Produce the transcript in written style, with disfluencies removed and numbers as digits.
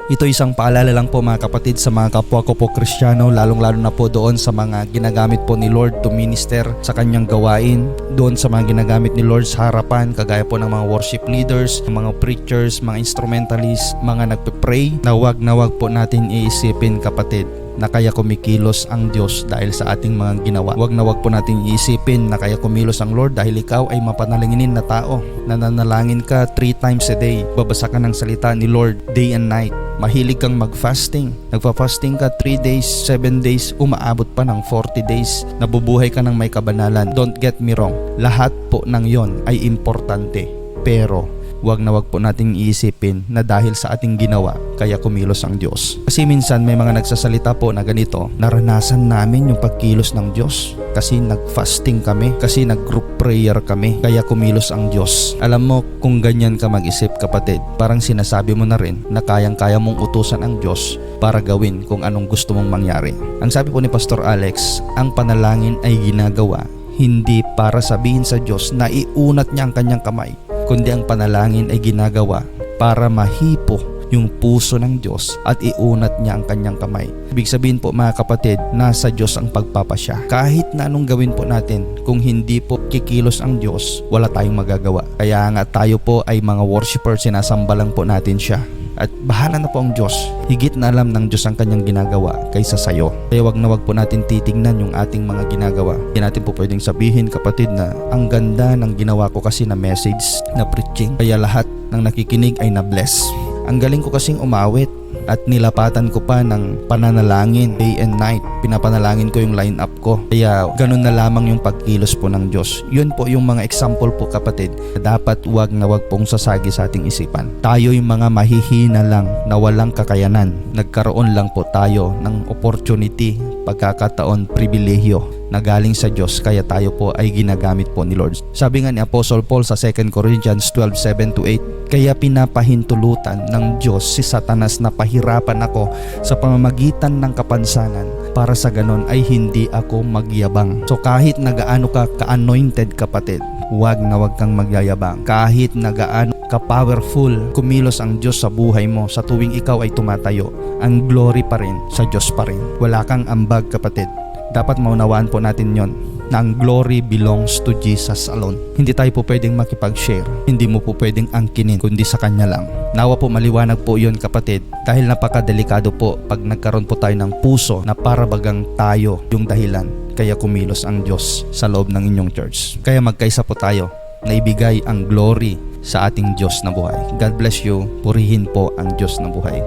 Ito isang paalala lang po mga kapatid sa mga kapwa ko po Kristiyano, lalong-lalo na po doon sa mga ginagamit po ni Lord to minister sa kanyang gawain, doon sa mga ginagamit ni Lord sa harapan, kagaya po ng mga worship leaders, mga preachers, mga instrumentalists, mga nagpe-pray, na wag po natin iisipin kapatid na kaya kumikilos ang Diyos dahil sa ating mga ginawa. Wag po natin iisipin na kaya kumilos ang Lord dahil ikaw ay mapanalanginin na tao. Nananalangin ka 3 times a day. Babasa ka ng salita ni Lord day and night. Mahilig kang mag-fasting. Nagpa-fasting ka 3 days, 7 days, umaabot pa ng 40 days. Nabubuhay ka ng may kabanalan. Don't get me wrong. Lahat po ng yon ay importante. Pero wag po nating iisipin na dahil sa ating ginawa kaya kumilos ang Diyos. Kasi minsan may mga nagsasalita po na ganito, naranasan namin yung pagkilos ng Diyos kasi nag-fasting kami, kasi nag-group prayer kami, kaya kumilos ang Diyos. Alam mo, kung ganyan ka mag-isip kapatid, parang sinasabi mo na rin na kayang-kaya mong utusan ang Diyos para gawin kung anong gusto mong mangyari. Ang sabi po ni Pastor Alex, ang panalangin ay ginagawa hindi para sabihin sa Diyos na iunat niya ang kanyang kamay, kundi ang panalangin ay ginagawa para mahipo yung puso ng Diyos at iunat niya ang kanyang kamay. Ibig sabihin po mga kapatid, nasa Diyos ang pagpapasya. Kahit na anong gawin po natin, kung hindi po kikilos ang Diyos, wala tayong magagawa. Kaya nga tayo po ay mga worshipers, sinasamba lang po natin siya. At bahala na po ang Diyos. Higit na alam ng Diyos ang kanyang ginagawa kaysa sayo. Kaya wag po natin titignan yung ating mga ginagawa. Hindi natin po pwedeng sabihin kapatid na ang ganda ng ginawa ko kasi na message, na preaching, kaya lahat ng nakikinig ay na-bless. Ang galing ko kasing umawit at nilapatan ko pa ng pananalangin day and night. Pinapanalangin ko yung line up ko. Kaya ganun na lamang yung pagkilos po ng Diyos. Yun po yung mga example po kapatid. Dapat wag pong sasagi sa ating isipan. Tayo yung mga mahihina lang na walang kakayanan. Nagkaroon lang po tayo ng opportunity, pagkakataon, pribilehyo na galing sa Diyos, kaya tayo po ay ginagamit po ni Lord. Sabi nga ni Apostle Paul sa 2 Corinthians 12:7-8, kaya pinapahintulutan ng Diyos si Satanas na pahirapan ako sa pamamagitan ng kapansanan para sa ganon ay hindi ako magyabang. So kahit nagaano ka ka-anointed kapatid, wag kang magyayabang. Kahit nagaano ka-powerful, kumilos ang Diyos sa buhay mo sa tuwing ikaw ay tumatayo, ang glory pa rin sa Diyos pa rin. Wala kang ambag kapatid. Dapat maunawaan po natin yon na ang glory belongs to Jesus alone. Hindi tayo po pwedeng makipag-share. Hindi mo po pwedeng angkinin, kundi sa Kanya lang. Nawa po maliwanag po yon kapatid, dahil napakadelikado po pag nagkaroon po tayo ng puso na para bagang tayo yung dahilan kaya kumilos ang Diyos sa loob ng inyong church. Kaya magkaisa po tayo na ibigay ang glory sa ating Diyos na buhay. God bless you. Purihin po ang Diyos na buhay.